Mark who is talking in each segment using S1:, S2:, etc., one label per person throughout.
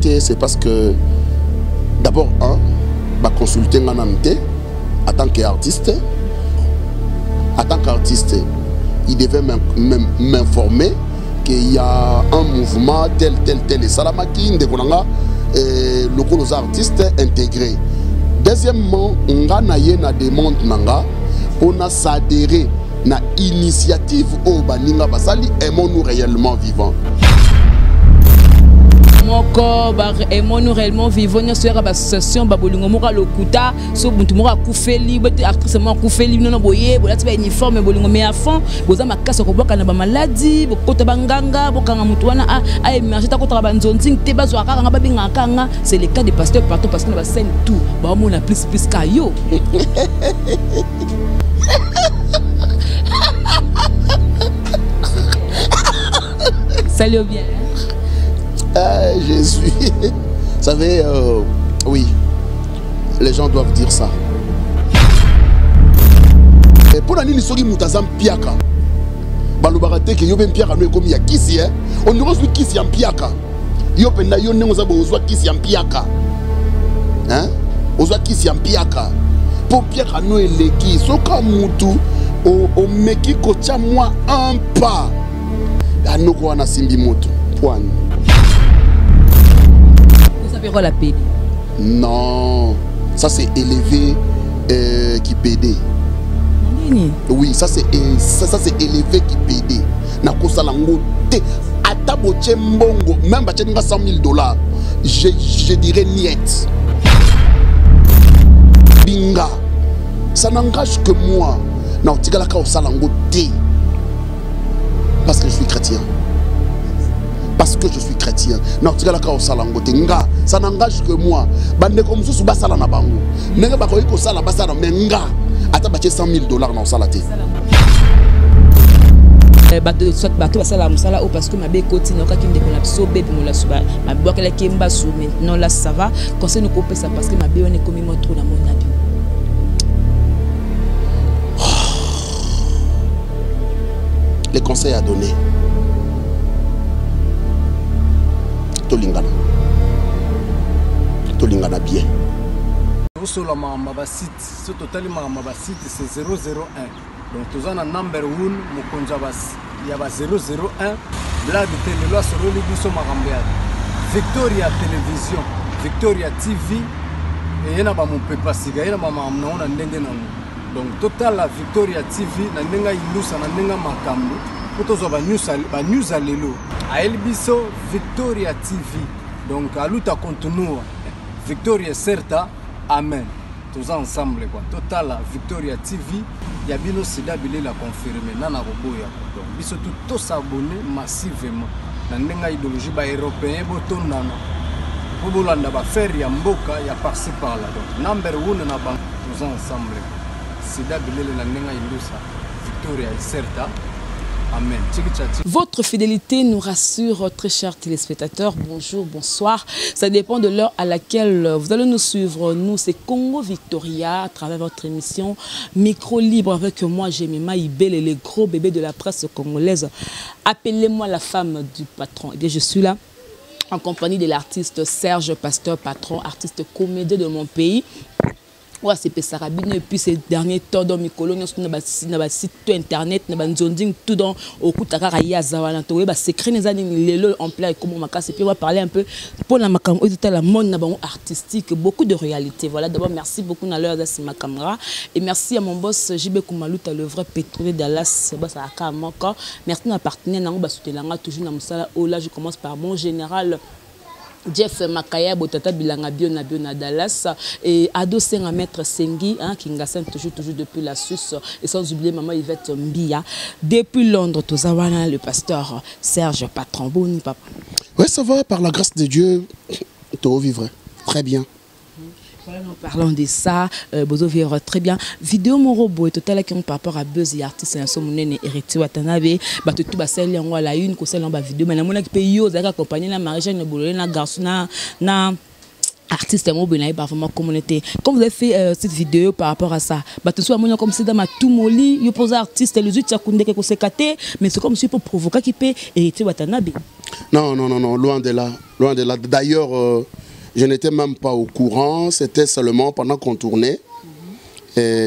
S1: c'est parce que d'abord, consulter Nanante en tant qu'artiste. En tant qu'artiste, il devait m'informer qu'il y a un mouvement tel et Salamaki, le aux artistes intégrés. Deuxièmement, on a demande on a s'adhérer à l'initiative au Baninga Basali aimons-nous réellement vivants.
S2: Aimons-nous réellement vivants. Nous sommes une association babolingo mora lokuta so buntu mora kufeli bete actrice mora kufeli non boye bola tiba uniforme bolingo mais à fond boza makasa ko boka na ba maladie bokota banganga bokanga mutu wana a émerger ta kota banzonzi te bazo akanga babinga kanga. C'est le cas des pasteurs partout parce que na ba scène tout ba mona plus kayo. Salut bien.
S1: Jésus. Vous savez, oui, les gens doivent dire ça. Et pour la nuit, ils moutazam piaka. Balobarate que yoben piaka nous comme ya kisi hein. On nous reçoit kisi en piaka. Yopenda yon ne ozabo ozwa kisi en piaka. Hein? Ozwa kisi en piaka. Pour piaka nous eleki soka mutu o meki kocha moi un pas. Anoko wana simbi moto. Point.
S2: La PD.
S1: Non, ça c'est élevé qui PD. Oui, ça c'est élevé qui PD. Na kosalango te ataboche mbongo même bacheninga 100 000 $. Je dirais niet. Binga. Ça n'engage que moi. Na otikala ka osalango te. Parce que je suis chrétien. Parce que je suis chrétien. Ça n'engage que moi. Bande comme sous basala na bango. Nenga ba ko sala basala menga. Ata bache 100 000 $ na salate.
S2: Bato soit bato basala musala ou parce que ma be koti na ka kinde kona biso be mo la suba. Ma boka la kemba sou maintenant là ça va. Conseil nous couper ça parce que ma be on est comme moi trop na mon abi.
S1: Les conseils à donner. Tolingana bien.
S3: Sur la site, ce total site c'est 001. Donc tous en number 1 il y a 001 blague télé loi sur le biso marambia. Victoria télévision, Victoria TV et yana ba mon pepa siga yana ba maman na ndenge na. Donc total la Victoria TV na ndenga ilusa na ndenga makambo. Potozo ba news alelo. A Elbiso Victoria TV. Donc à l'outa continue Victoria certa amen. Tous ensemble quoi. Total Victoria TV. Il y a bien aussi d'abili la confirmer nana roboya. Donc biso tout s'abonner massivement. Na ndenga idéologie ba européen botondana. Pour bolanda ba faire ya mboka ya par-ci par là. Donc number 1 na bank tous ensemble. C'est d'abili la ndenga ilusa Victoria certa. Amen.
S2: Votre fidélité nous rassure, très chers téléspectateurs. Bonjour, bonsoir. Ça dépend de l'heure à laquelle vous allez nous suivre. Nous, c'est Congo Victoria à travers votre émission Micro Libre avec moi, Jemima Ibel et les gros bébés de la presse congolaise. Appelez-moi la femme du patron. Eh bien, je suis là en compagnie de l'artiste Serge Pasteur Patron, artiste comédien de mon pays. Ouais, c'est Pessarabine et puis ces derniers temps dans mes colonies sur le site internet tout dans au coup takara yazawana to ba secret les années en plein comment ma casse et puis on va parler un peu pour la macam la monde artistique beaucoup de réalité. Voilà, d'abord merci beaucoup à l'heure de ma caméra et merci à mon boss JB Koumalouta le vrai pétrolier Dallas boss à Kamaka. Merci à partenaire nango ba soutenir toujours na musala oh là je commence par mon général Jeff Makaya Botata Bilanga Biona Dallas et Ado Senga Maître Sengi qui ngassent toujours depuis la Suisse et sans oublier maman Yvette Mbia depuis Londres Tozawana le pasteur Serge Patron Boni papa.
S1: Ouais, ça va par la grâce de Dieu. Tout vivre très bien.
S2: Voilà, nous parlons de ça, Bozo vivre très bien. Vidéo mon robot total qui par rapport à Buzz et artiste et son monnaie hérité Watanabe, bah tout basel en la une que celle en bas vidéo mais la monnaie qui paye yo zaka accompagner la mariage ne boulot na garçon na artiste vraiment communauté. Quand vous avez fait cette vidéo par rapport à ça, tout soit comme si dans ma tout moli, il pose artiste les autres ça que c'est caté, mais c'est comme si pour provoquer qui peut hériter Watanabe.
S1: Non, loin de là, loin de là. D'ailleurs, je n'étais même pas au courant, c'était seulement pendant qu'on tournait.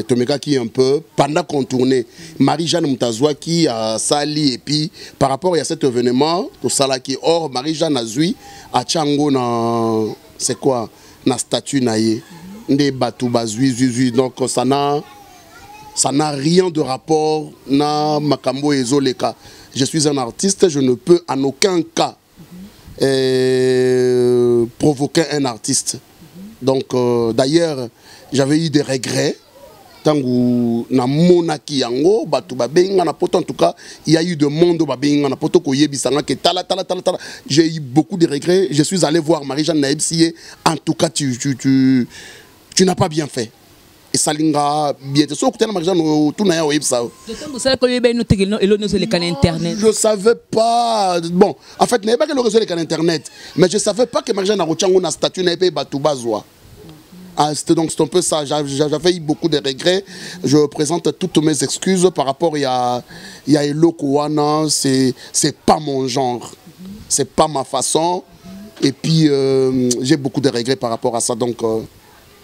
S1: Tomeka qui un peu, pendant qu'on tournait, Marie-Jeanne Moutazwa qui a sali, et puis par rapport à cet événement, tout ça là qui or, Marie-Jeanne a zui, à Tchango, c'est quoi, na statue naïe, des bateaux bazui, donc ça n'a rien de rapport na Makambo et Zoleka. Je suis un artiste, je ne peux en aucun cas provoquer un artiste. Donc d'ailleurs, j'avais eu des regrets. Tangu na monaki yango batu babenga na poto, en tout cas il y a eu de monde babenga na poto ko yebisanga ke tala j'ai eu beaucoup de regrets. Je suis allé voir Marie-Jeanne Naebsié, en tout cas tu n'as pas bien fait et salinga bien te so kutana Marie-Jeanne tout na ya websa je savais pas, bon en fait n'est pas que le réseau les internet, mais je savais pas que Marie-Jeanne a rochango na statut na epé batu bazwa. Ah, c'était donc c'est un peu ça, j'avais eu beaucoup de regrets. Je présente toutes mes excuses par rapport à Eloko Wana, c'est pas mon genre, c'est pas ma façon. Et puis j'ai beaucoup de regrets par rapport à ça, donc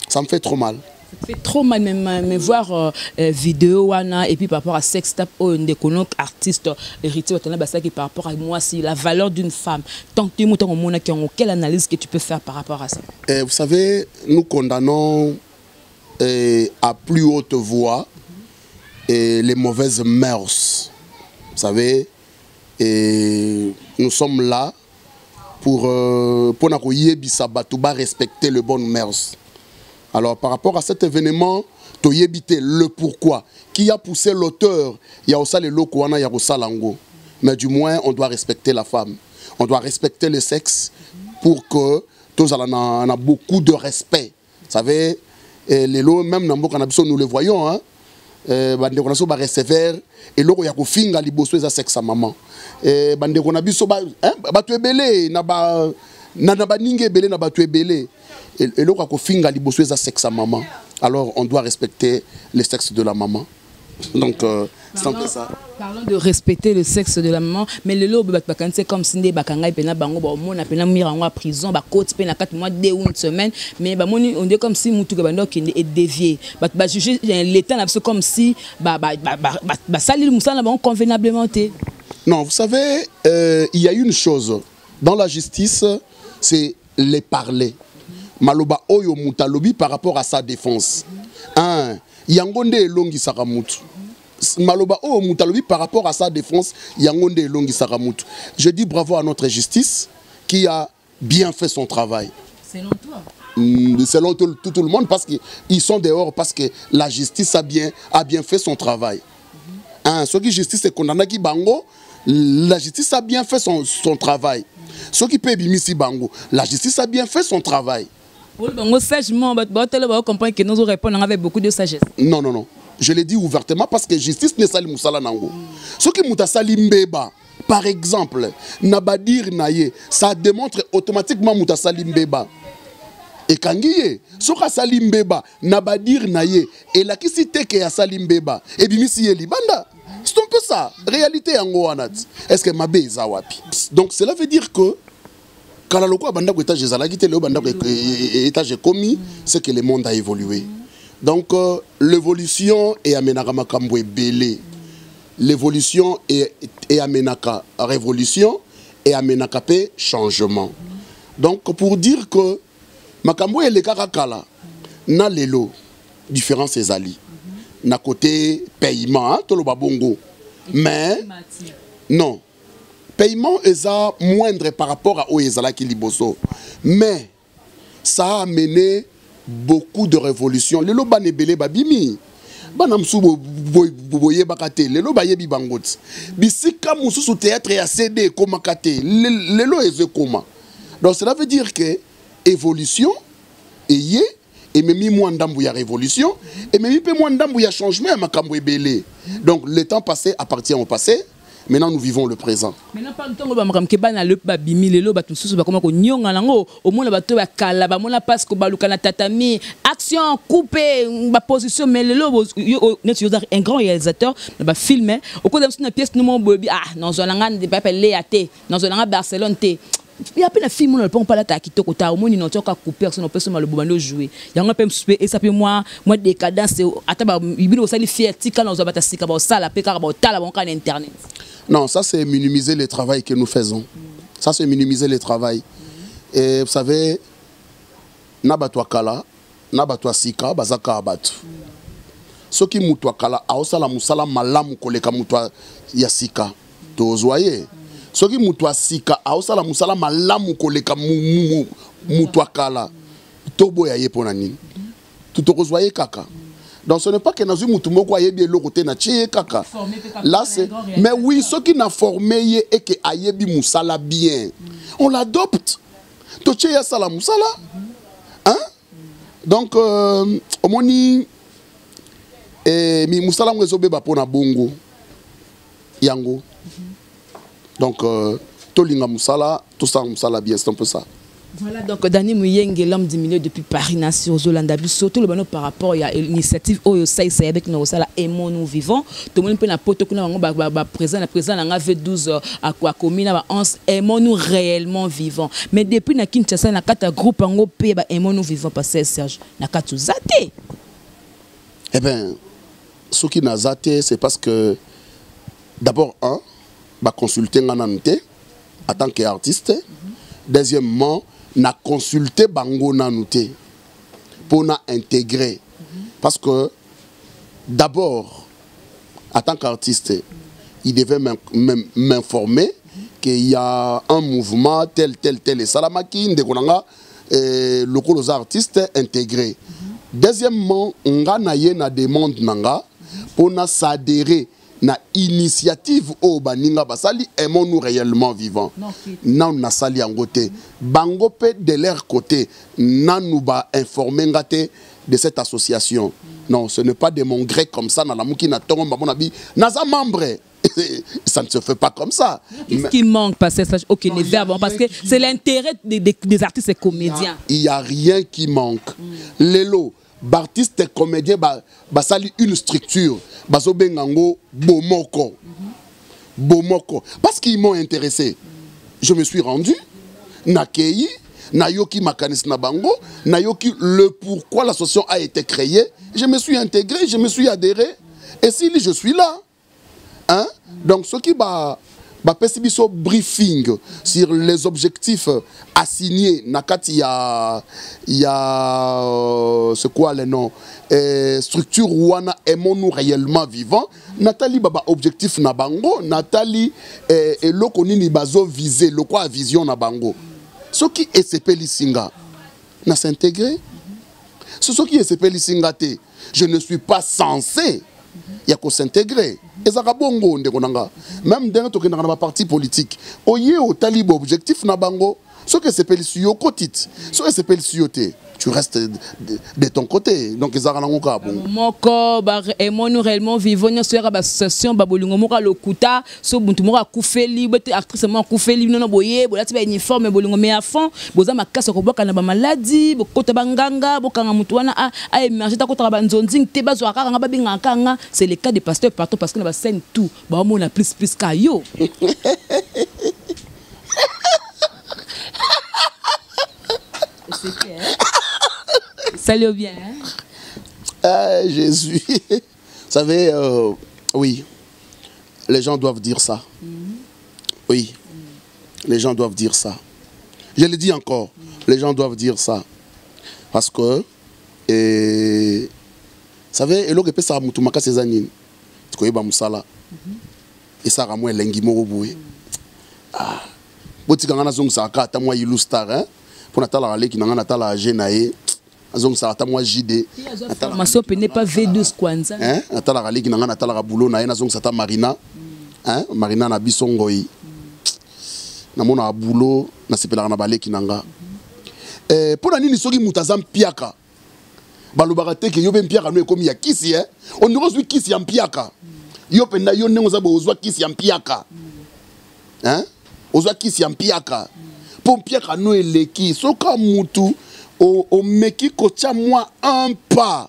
S1: ça me fait trop mal.
S2: Ça fait trop mal même voir vidéo wana et puis par rapport à sextape ou une des artistes héritiers qui par rapport à moi si la valeur d'une femme tant que tu as quelle analyse que tu peux faire par rapport à ça?
S1: Vous savez, nous condamnons à plus haute voix les mauvaises mœurs. Vous savez, et nous sommes là pour respecter le bon mœurs. Alors par rapport à cet événement, tu as évité le pourquoi. Qui a poussé l'auteur? Il y a aussi les locaux, il y a aussi l'ango. Mais du moins, on doit respecter la femme. On doit respecter le sexe pour que tous on a beaucoup de respect. Vous savez, les lots, même dans le nous les voyons, hein. Bande konaso ba recevoir et loko ya kofinga liboso eza sexe maman. Bande konabiso ba tu ebele na ba ninge belé na ba tu ebele. Et loko ya kofinga liboso eza sexe maman. Alors on doit respecter le sexe de la maman. Donc c'est un peu ça.
S2: Parlons de respecter le sexe de la maman, mais le lot c'est comme si des bakanga pena bango ba mona pena mirango à prison ba côte pena 4 mois 2 ou une semaine, mais ba moni on dit comme si mutu bando qui est dévié. Ba juger l'état c'est comme si ba salir musala ba convenablement.
S1: Non, vous savez, il y a une chose dans la justice, c'est les parler. Maloba oyo mutalobi par rapport à sa défense. Un yangonde longi sakamutu. Maloba oyo mutalobi par rapport à sa défense, yangonde longi sakamutu. Je dis bravo à notre justice qui a bien fait son travail.
S2: Selon toi?
S1: Selon tout le monde, parce qu'ils sont dehors, parce que la justice a bien fait son travail. Ce qui justice est condamné qui bango, la justice a bien fait son travail. Ce qui peut bimisi bango, la justice a bien fait son travail.
S2: Sagement, comprendre que nous répondons avec beaucoup de sagesse.
S1: Non, non, non. Je l'ai dit ouvertement parce que justice n'est pas le moussala nango. Ce qui moutasali mbeba, par exemple, nabadir naye, ça démontre automatiquement moutasali mbeba. Et quand il ce qui sali mbeba, nabadir naye, et la qui cité que ya sali mbeba, et bimisi yeli banda. C'est un peu ça. Réalité en goanat. Est-ce que ma bise a wapi? Donc cela veut dire que quand la loko banda ko étage ezalaki te le banda ko étage commis, c'est que le monde a évolué. Donc l'évolution est amenaka makambo ebele. L'évolution est amenaka révolution et amenaka pe changement. Donc pour dire que makambo elekaka kala na lelo différence ezali. Na côté paiement, hein, tout le babongo. Mais non. Paiement est moindre par rapport à Oyezala qui liboso. Mais ça a amené beaucoup de révolutions. Le loba nebele babimi. Banamsu boye bakate. Le loba yebi bangot. Bisika musu sous théâtre et à CD comme kate. Le lo eze koma. Donc cela veut dire que évolution et même moi ndambu ya révolution et même peu moi ndambu ya changement à makambo ebele. Donc le temps passé appartient au passé. Maintenant, nous vivons le présent.
S2: Maintenant, par exemple, on va le babimi, le loba, tout ça, comment on y a au moins le bateau à Kala, on a pas que balukana tatami, action, couper, ma position, mais le lobo, un grand réalisateur, on va filmer, au cours d'une pièce, nous m'ont dit, ah, dans un langue de papier léaté, dans un langue Barcelone, il y a plein de films, on ne peut pas la taquito, au moins, ils n'ont pas coupé, on peut seulement le bobano jouer. Il y a un peu de et ça peut moi, décadence, il y a aussi les fiertés quand on a battu ça, la pécar, la internet.
S1: Non, ça c'est minimiser le travail que nous faisons. Ça c'est minimiser le travail. Et vous savez, nabatwa kala, nabatwa sika, bazaka abatu. Ce qui mutwa kala, aosala musala malamu koleka mutwa yasika. Tozoye. Ce qui mutwa sika, aosala musala malamu koleka mutwa kala. Tobo ya yepona nini. Tutozoye kaka. Donc ce n'est pas que nous avons bien le côté kaka. Là c'est mais oui, ce qui n'a formé et que ayebi musala bien. On l'adopte. Toche ya sala musala. Hein? Donc omoni mi musala mwezo beba pona bongo. Yango. Donc tolinga musala, tout ça musala bien, c'est un peu ça.
S2: Voilà, donc Dani Muyenge, l'homme du milieu depuis Paris, Nation, Zolanda, surtout le par rapport à l'initiative OYOSAI, c'est avec nous, ça, aimons nous vivons. Tout le monde peut n'importe quoi, présent, on a fait 12 à quoi commune, 11, aimons nous réellement vivants. Mais depuis na Kinshasa, na kata groupe en OP, aimons nous vivants, parce que Serge, na kata zate.
S1: Eh bien, ce qui n'a zate, c'est parce que d'abord, consulter Nanante en tant qu'artiste. Deuxièmement, na consulté bango nanouté pour na intégrer. Parce que d'abord, en tant qu'artiste, il devait m'informer qu'il y a un mouvement tel et salamaki ndekonanga locaux aux artistes intégrés. Deuxièmement, on a na demande nanga pour na s'adhérer na initiative au baninga basali aimons-nous réellement vivants. Non, na sali angote. Bango pe de leur côté, nan ba informer ngate de cette association. Non, ce n'est pas de mon gré comme ça, na la mouki na tongo ba mon abi, naza membre. Ça ne se fait pas comme ça.
S2: Qu'est-ce qui manque parce que c'est l'intérêt des artistes et comédiens.
S1: Il n'y a rien qui manque. Lelo, artistes et comédiens, basali une structure. Bazobengango bomoko. Bomoko. Parce qu'ils m'ont intéressé. Je me suis rendu. Nakei, Nayoki Makanis Nabango, Nayoki le pourquoi l'association a été créée. Je me suis intégré, je me suis adhéré. Et si je suis là. Hein? Donc ce qui va pessibiso briefing sur les objectifs assignés nakati il y a c'est quoi le nom structure wana aimons-nous réellement vivants Nathalie baba objectif na bango Nathalie et lokonini bazo viser le quoi vision na bango ce qui est sepeli singa na s'intégrer ce qui est sepeli singa te je ne suis pas censé il y a qu'à s'intégrer. Et ça va bongo même dans notre parti politique. Oye au talib objectif na bango. Ce que c'est pelissio cotit. Ce que c'est pelissio tu restes de ton côté. Donc ils ont un cas.
S2: Moko et mon réellement vivons sur l'association babolungo moka lokuta so buntu moka kufeli bete actrice mo kufeli non boye bolati ba uniforme bolungo mais à fond boza makasa ko boka na ba maladie bokota banganga bokanga mutu wana a émerger ta kota ba nzonzing te bazo akanga ba binga kanga c'est le cas des pasteurs partout parce que na ba scène tout ba mo na plus kayo. Salut bien.
S1: Jésus. Vous savez, oui, les gens doivent dire ça. Oui, les gens doivent dire ça. Je le dis encore, les gens doivent dire ça. Parce que, vous savez, l'eau que ça moutoumaka ces années, tu connais Bamusala, et ça ramène l'engimo boué. Ah, si on a zong ça a moi illustre, hein, pour Natala aller qui n'a Natala Genae. Zong ça a moi JD.
S2: Formation n'est pas V12 kwanza.
S1: Hein, Natala aller qui n'a Natala boulot na zong ça ta Marina, hein, Marina na bisongoi. Na mona boulot na sepela na balé qui nanga. Pour la nini soki mutazam piaka. Balobara te que yobe piaka no comme ya kisi hein. On ne reçoit kisi en piaka. yo penda yo ndenge ozaba ozwa kisi ya mpiaka hein ozwa kisi ya mpiaka po mpiaka no eleki soka mutu o meki kocha moi un pas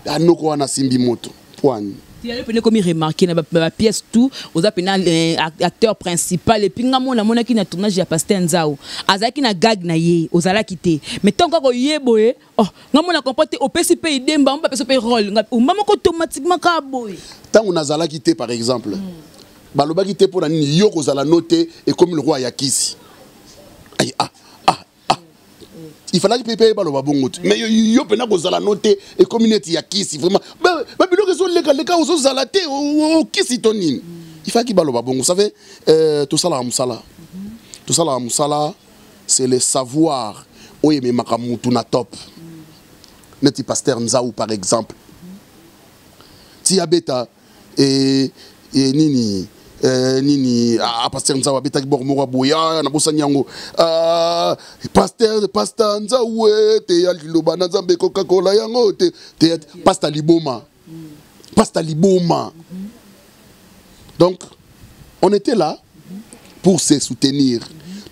S1: anoko wana simbi moto point.
S2: Tu as pu comme remarquer dans la pièce tout aux acteur principal et puis ngamona qui na tournage ya Pasteur Nzao azaki na gag na ye ozala kité mais tant ko yeboye oh ngamona comporter au PCP idemba on pas PCP rôle maman automatiquement ka boy
S1: tant on azala kité par exemple baloba kité pour nini yo kozala noter et comme le roi yakisi ay il fallait que paye baloba bongo mais yo pena kozala noter et communauté yakisi vraiment ba biloko zo leka ozo zala te o kisi tonine il faut que baloba bongo vous savez tout ça la musala c'est le savoir oye me makamutu na top neti Pasteur Nzao par exemple ti abeta et nini Pasteur Nzao abeta ki bor moko boya na bosani yango Pasteur Nzao te ya liloba na Nzambe Coca-Cola yango te Pasteur Liboma donc on était là pour se soutenir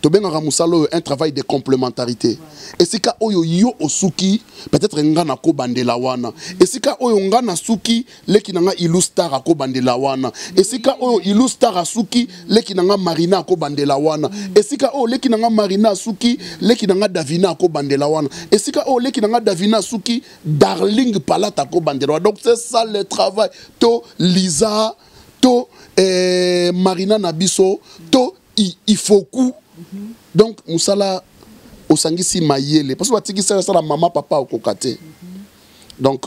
S1: Tobenga Musalo un travail de complémentarité et c'est ka oyo yo osuki peut-être ngana ko bandela wana et c'est ka oyo ngana suki leki nanga ilustara ko bandela wana et c'est ka oyo ilustara suki leki nanga Marina ko bandela wana et c'est ka oyo leki nanga Marina suki leki nanga Davina ko bandela wana et c'est ka oyo leki nanga Davina suki Darling Palata ko bandela wana. Donc c'est ça le travail to Lisa to Marina Nabiso to Ifoku. Donc musala osangisi mayele parce que batiki ça la maman papa okokate donc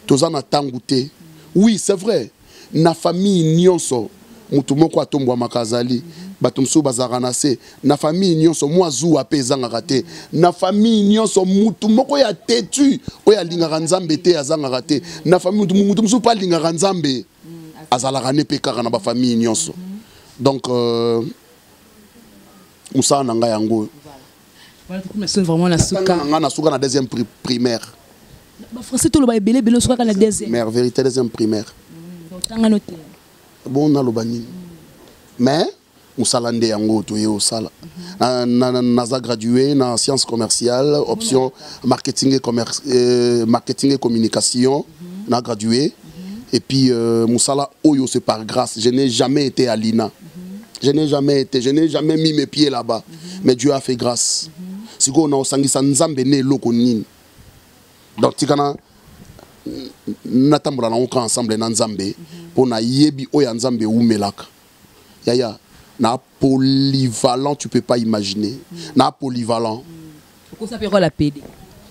S1: tozana tangoute oui c'est vrai na famille nyonso mutu moko atombwa makazali batumsu bazarana se na famille nyonso moi zuwa pe zanga te na famille nyonso mutu moko ya tetu oya lingaka nzambe te azanga te na famille mutu musu pa lingaka nzambe azalaka ne pe kaka na ba famille nyonso donc Moussa Nanga Yango.
S2: Voilà, vraiment la souka.
S1: On a souka na deuxième primaire.
S2: Français tout le bail belé belé souka na deuxième.
S1: Primaire, vérité deuxième primaire. Bon on a le bani. Mais Moussa Lande Yango to yo sala. Naza gradué na sciences commerciales, option marketing et communication. Na gradué et puis Moussa Oyo c'est par grâce. Je n'ai jamais été à l'INA. Je n'ai jamais mis mes pieds là-bas. Mais Dieu a fait grâce. Si on a osangi sanzambe ne lokonin. Donc tikana natambola na oka ensemble na nzambe pour na yebi oya nzambe umelaka. Yaya na polyvalent tu peux pas imaginer. Na polyvalent.
S2: Pourquoi ça fait la PD?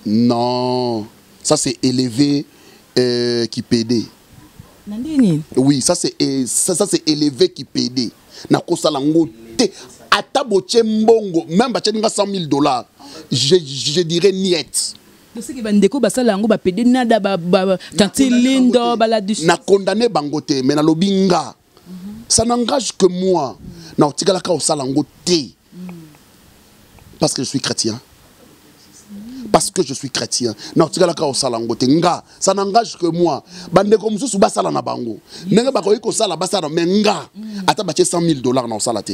S1: Non, ça c'est élevé qui PD. Oui, ça c'est élevé qui PD. Na kosala ngo te ataboche mbongo même bacheninga $100,000 je dirais niet.
S2: De ce qui va ndeko basala ngo ba pede nada ba tanti lindo baladish
S1: na condamné bangote mais na lobinga ça n'engage que moi na otikala ka osala ngo te parce que je suis chrétien. Parce que je suis chrétien. Non, ça n'engage que moi. Bande comme ça, basala na bango. Nenga bakoyi ko sala basala menga. Ata bache $100,000 dans salate.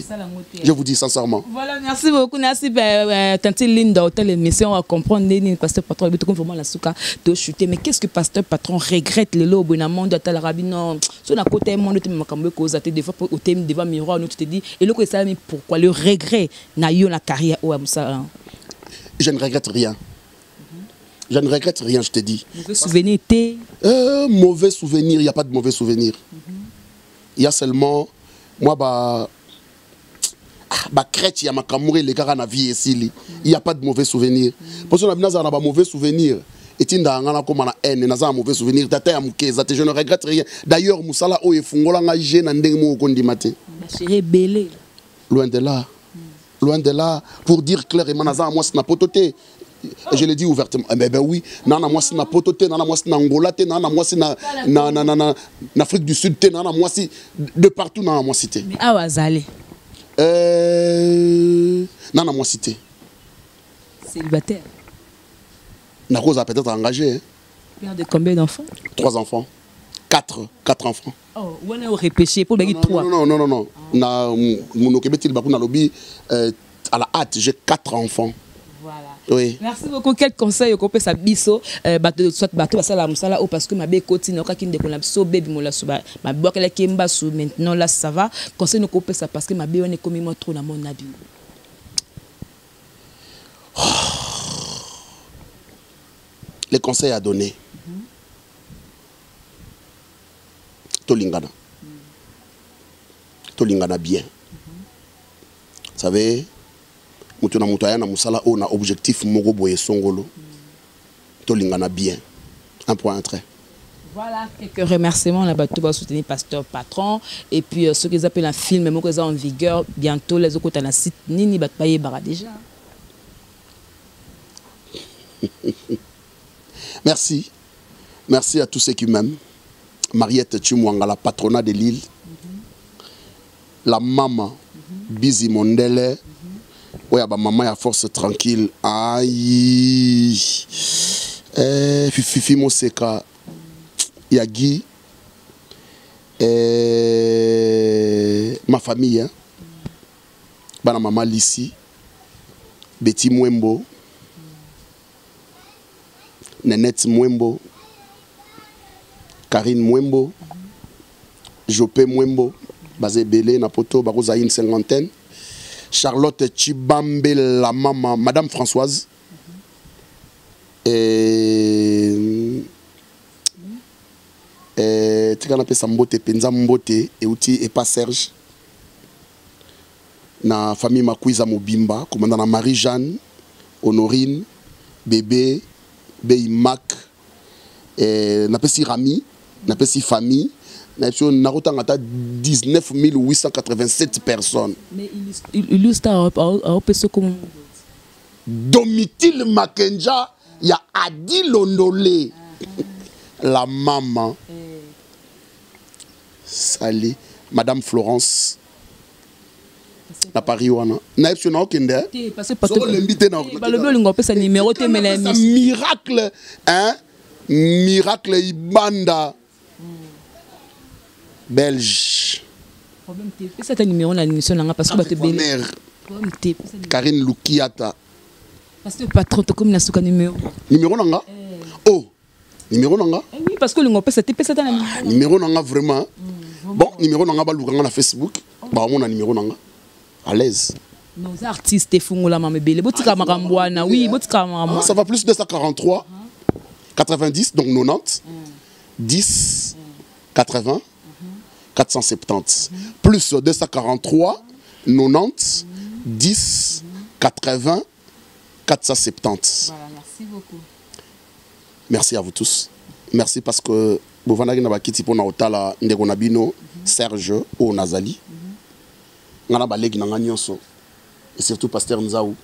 S1: Je vous dis sincèrement.
S2: Voilà, merci beaucoup. Merci Tanti Linda hôtel émission à comprendre ni pasteur patron et tout vraiment la souka de chuter. Mais qu'est-ce que pasteur patron regrette le lobo na monde à la rabino sur la côté monde te makambe ko zate des fois au thème devant miroir nous tu te dis et le ko ça mais pourquoi le regret na yo na carrière au amsa.
S1: Je ne regrette rien. Je ne regrette rien, je te dis.
S2: Mauvais souvenir,
S1: mauvais souvenir, il n'y a pas de mauvais souvenir. Il y a seulement, moi, crête, il y a ma camouré, les gars, na vie ici. Il n'y a pas de mauvais souvenir. Parce que nous avons mauvais souvenir. Et tu as un mauvais souvenir. Je ne regrette rien. D'ailleurs, Moussala, oh, il faut que loin de là. Loin de là. Pour dire clairement, moi, c'est pototé. Je l'ai dit ouvertement. Ben oui, nana moi c'est na pototé, nana moi c'est na Angola, nana moi c'est na Afrique du Sud, nana moi c'est de partout nana moi cité.
S2: Mais à Wazale.
S1: Nana moi cité.
S2: Célibataire.
S1: Na cause a peut-être engagé.
S2: Père de combien d'enfants?
S1: 3 enfants. 4 enfants.
S2: Oh, on a repêché pour les 3.
S1: Non. Na mon okebeti bakuna lobby à la hâte, j'ai 4 enfants.
S2: Voilà.
S1: Oui.
S2: Merci beaucoup. Quel conseil au copé sa biso soit bateau ça la musala ou parce que ma bé continue ka kinde ko na so baby mola suba ma boire la kemba sou maintenant là ça va conseil no copé ça parce que ma bé on est comme moi trop na mon abi.
S1: Les conseils à donner. Tolingana. Tolingana bien. Vous savez, mutu na mutaya na musala on a objectif moko boye songolo. Tolingana bien. Un point, un trait.
S2: Voilà, quelques remerciements là-bas, tout va soutenir Pasteur Patron. Et puis, ceux qui appellent un film, même qu'ils en vigueur, bientôt, les autres, dans le site, Nini Batpaye Bara déjà.
S1: Merci. Merci à tous ceux qui m'aiment. Mariette Chimwanga, la patronat de l'île. La maman, Bizi Mondele. Oui, bah maman a force tranquille. Aïe. Fifi Moseka. Yagi. Ma famille. Hein. Bana maman Lissi. Betty Mwembo. Nenette Mwembo. Karine Mwembo. Jopé Mwembo. Basé Belé, Napoto, Barosa une cinquantaine. Charlotte Chibambe, la maman, Madame Françoise. Et tu as Sambote, Penza Mbote, et Outi et pas Serge. Na famille Makouiza Mobimba, commandant Marie-Jeanne, Honorine, Bébé, Mac, na pesi Rami, na pesi famille. Nous avons 19 887 personnes.
S2: Mais il illustre à comment
S1: Domitil Makenja, il y a Adi Londolé. La maman. Salé. Madame Florence. La Pariwana. Naïf, tu n'as aucun d'eux. Miracle. Hein? Miracle Ibanda. Belge.
S2: C'est un numéro dans l'émission parce que
S1: Karine Lukiata.
S2: Parce que patron comme na suka numéro.
S1: Numéro nanga? Oh. Numéro nanga?
S2: Oui parce que le ngopé c'était
S1: numéro nanga vraiment. Bon, numéro nanga ba lukanga na Facebook. Ba mon numéro nanga. À l'aise.
S2: Nos artistes fungula mamebele botika makambwana oui botika makambo.
S1: Ça va plus de 243 90 donc 90 10 80 470 plus 243 90 10 80 470.
S2: Voilà, merci beaucoup.
S1: Merci à vous tous. Merci parce que Bovanagi na bakiti pona otala ndeko na bino Serge o Nazali. Ngana balegi na nyonso et surtout pasteur Nzaou.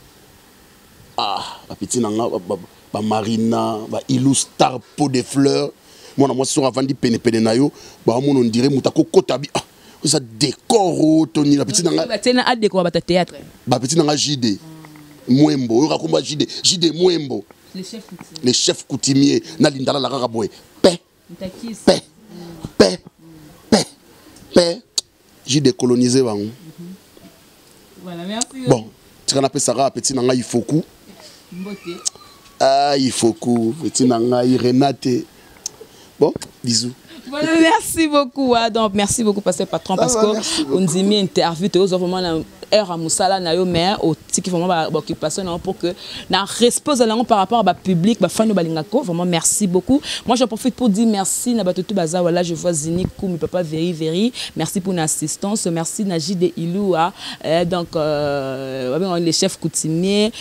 S1: Ah, la petite nanga ba Marina, ba Illustar Pot de Fleurs. Moi na moi sur avant di pene na yo, ba mon on dirait mutako kotabi. Ah, ça décor Tony la petite nanga.
S2: Ba tena a décor ba théâtre.
S1: Ba petite nanga JD. Mwembo, rakomba JD Mwembo. Les chefs coutumiers na lindala la raraboy. Paix. J'ai décolonisé bango.
S2: Voilà, merci.
S1: Bon, tu connais Sarah petit nanga Ifoku. Ah, Ifoku, petit nanga Renate. Bon, bisous.
S2: Voilà, merci beaucoup. Donc, merci beaucoup, Pasteur Patron, parce que on dit une interview, tu as vraiment une heure à Moussala, mais au qui vraiment occupation pour que na respose par rapport à public, fan balingako. Vraiment, merci beaucoup. Moi, j'en profite pour dire merci na batutu baza voilà, je vois Zini Koumi papa Very. Merci pour l'assistance, merci Naji de Iloua, donc les chefs coutumiers,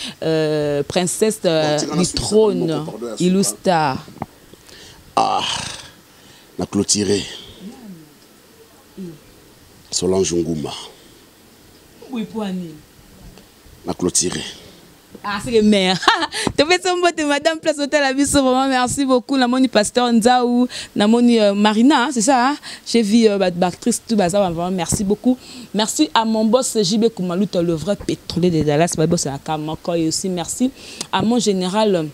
S2: princesse du trône, Illustar.
S1: Ah. Na clôturé. Solange Nguma.
S2: Oui, poignet.
S1: Na clôturé.
S2: Ah, c'est le maire. Tu fais son botte, madame Place Hôtel à Bissau. Vraiment, merci beaucoup. La moni pasteur Nzaou, la moni Marina, c'est ça. Hein? J'ai vu l'actrice tout bazar. Vraiment, merci beaucoup. Merci à mon boss JB Koumalou, le vrai pétrolier de Dallas. Ma boss à Kamako et aussi merci à mon général.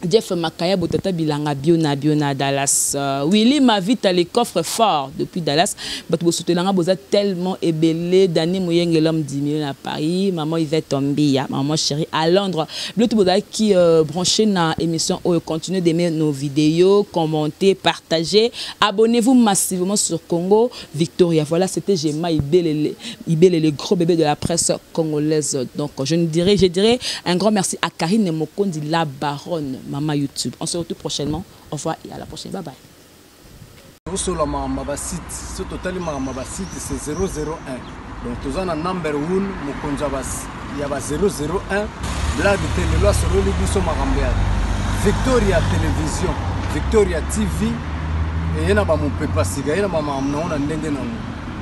S2: Jeff Makaya Botata Bilanga Biona Dallas. Willy Mavita les coffres forts depuis Dallas. Bato Soutelanga Boza tellement ébellé. Dani Mouyeng l'homme 10 millions à Paris. Maman Yvette Tombia. Maman chérie à Londres. L'autre Boza qui branché dans l'émission où continue d'aimer nos vidéos, commenter, partager. Abonnez-vous massivement sur Congo Victoria. Voilà, c'était Gemma Ibele, le gros bébé de la presse congolaise. Donc, je dirais un grand merci à Karine Mokondi, la baronne. Maman YouTube. On se retrouve prochainement. Au revoir et à la prochaine. Bye bye.
S3: Sur le site, c'est totalement site, c'est 001. Donc, tu as un number 1, il y a 001. Blague télé, là, sur le Libiso Marambead. Victoria Télévision, Victoria TV. Et il y a mon papa siga, il y a maman non,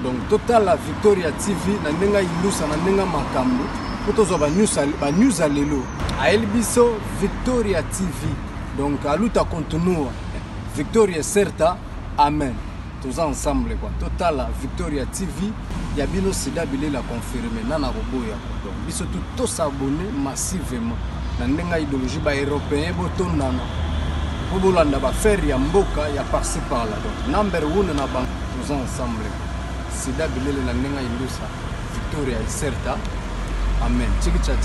S3: donc, total la Victoria TV, nandenga ilusa, nandenga makambo. News à l'élo. À Elbiso, Victoria TV. Donc, à l'outa continue. Victoria Certa, Amen. Tous ensemble, quoi. Total, Victoria TV. Il y a bien aussi d'habiller la confirmer. Nana Roboya. Donc, ils sont tous s'abonner massivement. Nandenga idéologie européen, boton nana. Bobolanda ba faire ya mboka ya par-ci par-là. Donc, number 1 na banque. Tous ensemble. C'est d'habiller la nandenga ilusa. Victoria Certa. Amen.